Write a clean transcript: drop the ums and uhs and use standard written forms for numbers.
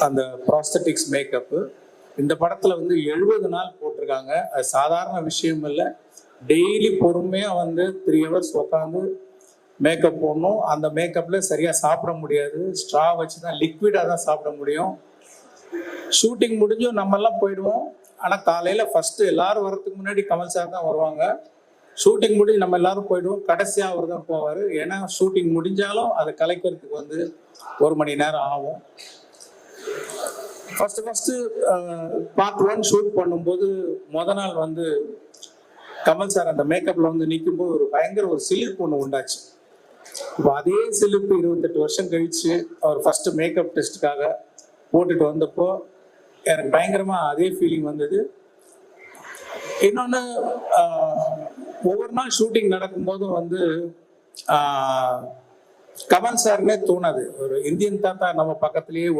அந்த prosthetics makeup. இந்த படத்துல வந்து 70 நாள் போட்டிருக்காங்க. அது சாதாரண விஷயம் இல்லை. டெய்லி பொறுமையா வந்து 3 ஹவர்ஸ் உட்காந்து மேக்கப் போடணும். அந்த மேக்கப்ல சரியா சாப்பிட முடியாது. ஸ்ட்ரா வச்சு தான், லிக்விடா தான் சாப்பிட முடியும். ஷூட்டிங் முடிஞ்சும் நம்ம எல்லாம் போயிடுவோம். ஆனா காலையில ஃபர்ஸ்ட் எல்லாரும் வரதுக்கு முன்னாடி கமல் சார் தான் வருவாங்க. ஷூட்டிங் முடிஞ்சு நம்ம எல்லாரும் போயிடுவோம். கடைசியா அவர் தான் போவாரு. ஏன்னா ஷூட்டிங் முடிஞ்சாலும் அதை கலைக்கிறதுக்கு வந்து 1 மணி நேரம் ஆகும். ஃபர்ஸ்ட் பார்ட் 1 ஷூட் பண்ணும்போது நாள் வந்து கமல் சார் அந்த மேக்கப்ல வந்து நிற்கும்போது ஒரு பயங்கர ஒரு சிலிர்ப்பு ஒன்று உண்டாச்சு. இப்போ அதே சிலிர்ப்பு 28 வருஷம் கழிச்சு அவர் ஃபர்ஸ்ட் மேக்கப் டெஸ்ட்டுக்காக போட்டுட்டு வந்தப்போ எனக்கு பயங்கரமா அதே ஃபீலிங் வந்தது. இன்னொன்று, ஒவ்வொரு நாள் ஷூட்டிங் நடக்கும்போதும் வந்து கமல் சார்னே தோணாது. ஒரு இந்தியன் தாத்தா நம்ம பக்கத்திலேயே